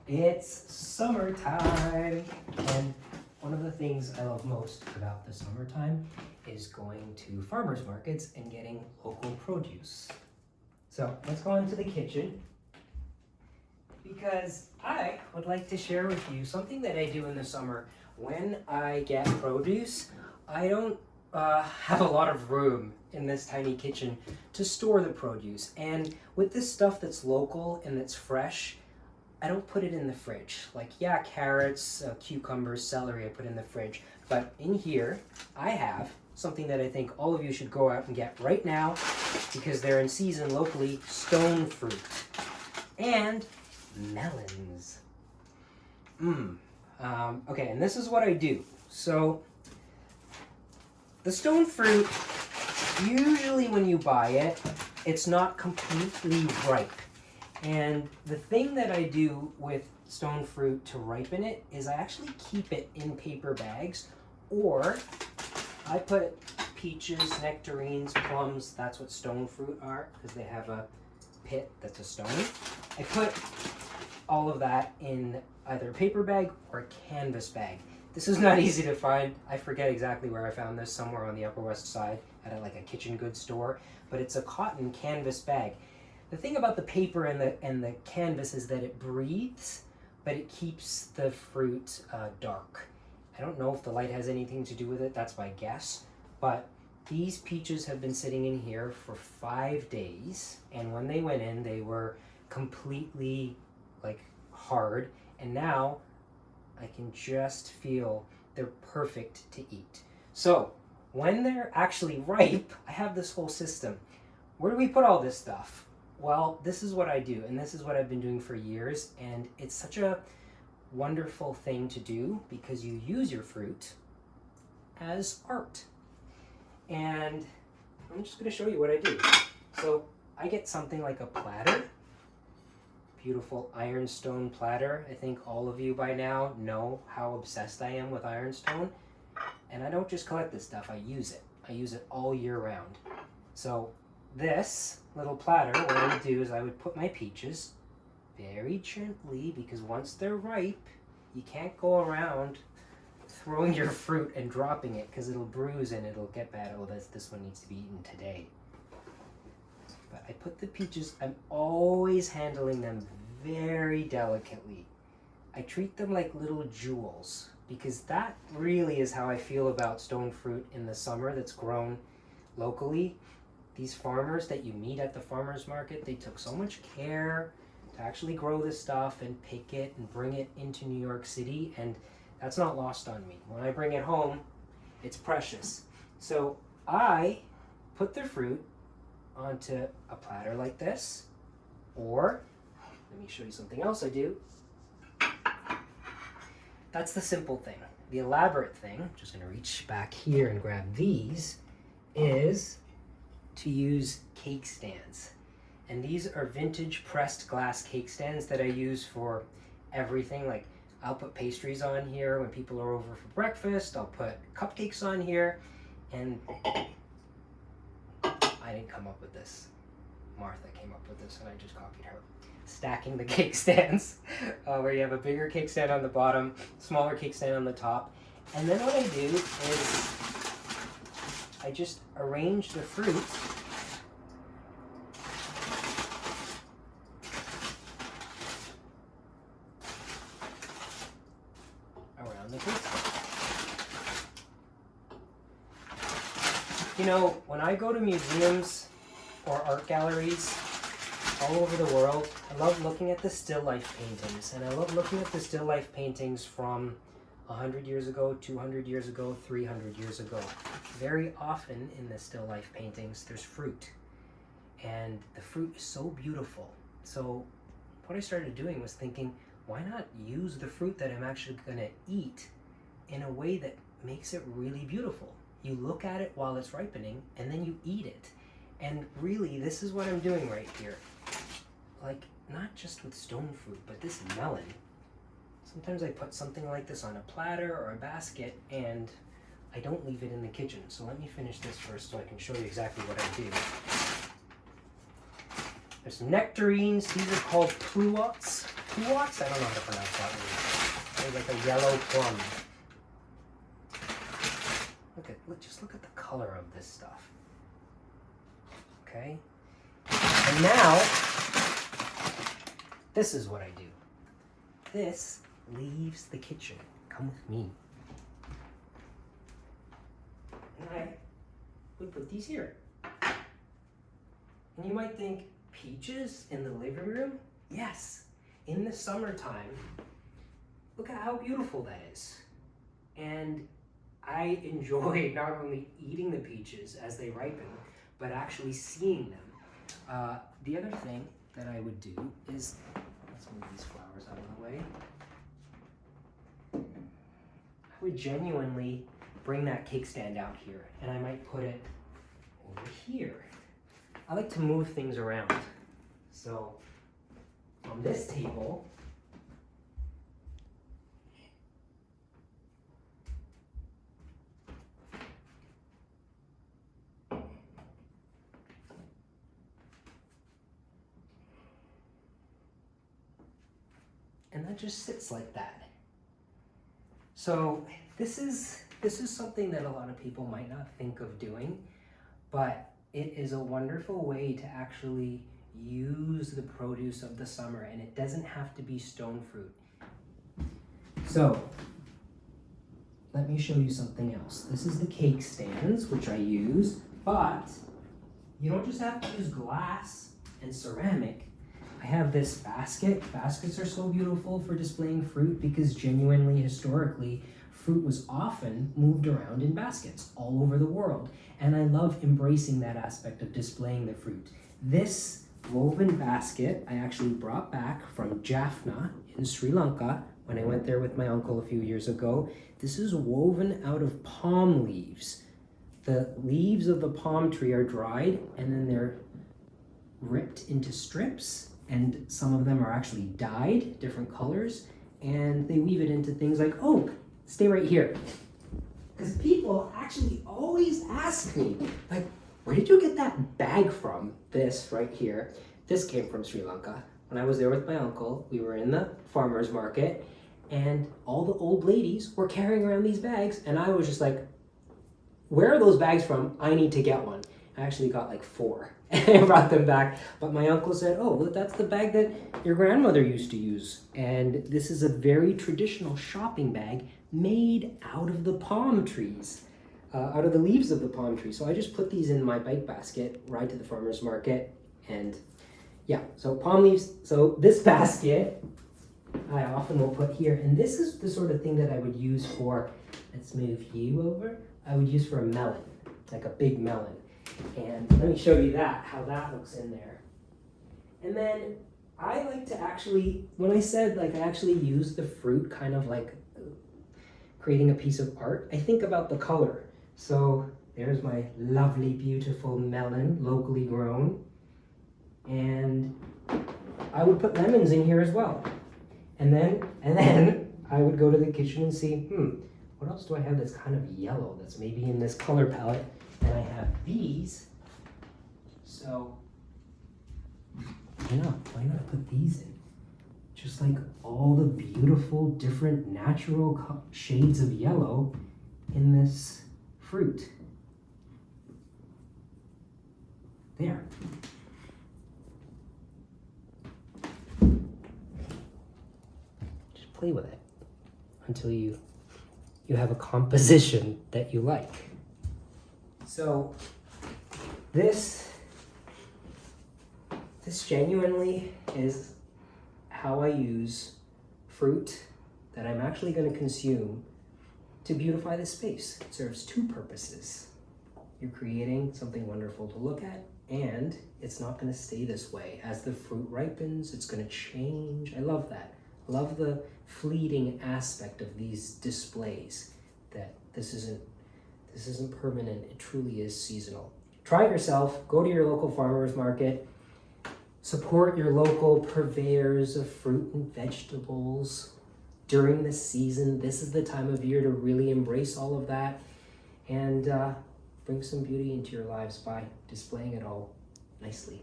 It's summertime, and one of the things I love most about the summertime is going to farmers markets and getting local produce. So let's go into the kitchen because I would like to share with you something that I do in the summer. When I get produce, I don't have a lot of room in this tiny kitchen to store the produce, and with this stuff that's local and that's fresh, I don't put it in the fridge. Like, yeah, carrots, cucumbers, celery, I put in the fridge. But in here, I have something that I think all of you should go out and get right now because they're in season locally, stone fruit and melons. Okay, and this is what I do. So, the stone fruit, usually when you buy it, it's not completely ripe. And the thing that I do with stone fruit to ripen it is I actually keep it in paper bags, or I put peaches, nectarines, plums, that's what stone fruit are because they have a pit that's a stone. I put all of that in either a paper bag or a canvas bag. This is not easy to find. I forget exactly where I found this, somewhere on the Upper West Side at a kitchen goods store, but it's a cotton canvas bag. The thing about the paper and the canvas is that it breathes, but it keeps the fruit dark. I don't know if the light has anything to do with it, that's my guess, but these peaches have been sitting in here for 5 days, and when they went in, they were completely hard, and now I can just feel they're perfect to eat. So when they're actually ripe, I have this whole system. Where do we put all this stuff? Well, this is what I do, and this is what I've been doing for years, and it's such a wonderful thing to do because you use your fruit as art. And I'm just going to show you what I do. So I get something like a platter, beautiful ironstone platter. I think all of you by now know how obsessed I am with ironstone, and I don't just collect this stuff, I use it. I use it all year round. So this little platter, what I would do is I would put my peaches very gently, because once they're ripe, you can't go around throwing your fruit and dropping it because it'll bruise and it'll get bad. Oh, this one needs to be eaten today. But I put the peaches, I'm always handling them very delicately. I treat them like little jewels because that really is how I feel about stone fruit in the summer that's grown locally. These farmers that you meet at the farmers market, they took so much care to actually grow this stuff and pick it and bring it into New York City, and that's not lost on me. When I bring it home, it's precious. So I put the fruit onto a platter like this, or let me show you something else I do. That's the simple thing. The elaborate thing, I'm just gonna reach back here and grab these, is to use cake stands. And these are vintage pressed glass cake stands that I use for everything. Like, I'll put pastries on here when people are over for breakfast. I'll put cupcakes on here. And I didn't come up with this. Martha came up with this and I just copied her. Stacking the cake stands, where you have a bigger cake stand on the bottom, smaller cake stand on the top. And then what I do is I just arrange the fruit around the cake stand. You know, when I go to museums or art galleries all over the world, I love looking at the still life paintings, and I love looking at the still life paintings from 100 years ago, 200 years ago, 300 years ago. Very often in the still life paintings, there's fruit, and the fruit is so beautiful. So what I started doing was thinking, why not use the fruit that I'm actually going to eat in a way that makes it really beautiful? You look at it while it's ripening, and then you eat it. And really, this is what I'm doing right here. Like, not just with stone fruit, but this melon. Sometimes I put something like this on a platter or a basket, and I don't leave it in the kitchen. So let me finish this first so I can show you exactly what I do. There's some nectarines. These are called pluots. Puax? I don't know how to pronounce that word. It's like a yellow plum. Just look at the color of this stuff. Okay? And now, this is what I do. This leaves the kitchen. Come with me. And I would put these here. And you might think, peaches in the living room? Yes, in the summertime. Look at how beautiful that is. And I enjoy not only eating the peaches as they ripen, but actually seeing them. The other thing that I would do is, let's move these flowers out of the way. I would genuinely bring that cake stand out here, and I might put it over here. I like to move things around. So on this table, and that just sits like that. So this is something that a lot of people might not think of doing, but it is a wonderful way to actually use the produce of the summer, and it doesn't have to be stone fruit. So let me show you something else. This is the cake stands, which I use, but you don't just have to use glass and ceramic. I have this basket. Baskets are so beautiful for displaying fruit because genuinely, historically, fruit was often moved around in baskets all over the world. And I love embracing that aspect of displaying the fruit. This woven basket I actually brought back from Jaffna in Sri Lanka when I went there with my uncle a few years ago. This is woven out of palm leaves. The leaves of the palm tree are dried and then they're ripped into strips, and some of them are actually dyed different colors, and they weave it into things like oak. Stay right here. Because people actually always ask me, like, where did you get that bag from? This right here. This came from Sri Lanka. When I was there with my uncle, we were in the farmer's market, and all the old ladies were carrying around these bags, and I was just like, where are those bags from? I need to get one. I actually got like 4 and brought them back. But my uncle said, oh, look, that's the bag that your grandmother used to use. And this is a very traditional shopping bag made out of the palm trees, out of the leaves of the palm tree. So I just put these in my bike basket, ride to the farmer's market, and yeah, so palm leaves. So this basket, I often will put here, and this is the sort of thing that I would use for, let's move you over, I would use for a melon, like a big melon. And let me show you that, how that looks in there. And then I like to actually, when I said like I actually use the fruit kind of like creating a piece of art, I think about the color. So there's my lovely, beautiful melon, locally grown. And I would put lemons in here as well. And then I would go to the kitchen and see, what else do I have that's kind of yellow, that's maybe in this color palette? And I have these, so why not put these in? Just like all the beautiful different natural shades of yellow in this fruit. There. Just play with it until you have a composition that you like. So this genuinely is how I use fruit that I'm actually going to consume to beautify the space. It serves 2 purposes. You're creating something wonderful to look at, and it's not going to stay this way. As the fruit ripens, it's going to change. I love that. I love the fleeting aspect of these displays, that this isn't permanent, it truly is seasonal. Try it yourself, go to your local farmer's market, support your local purveyors of fruit and vegetables during the season. This is the time of year to really embrace all of that and bring some beauty into your lives by displaying it all nicely.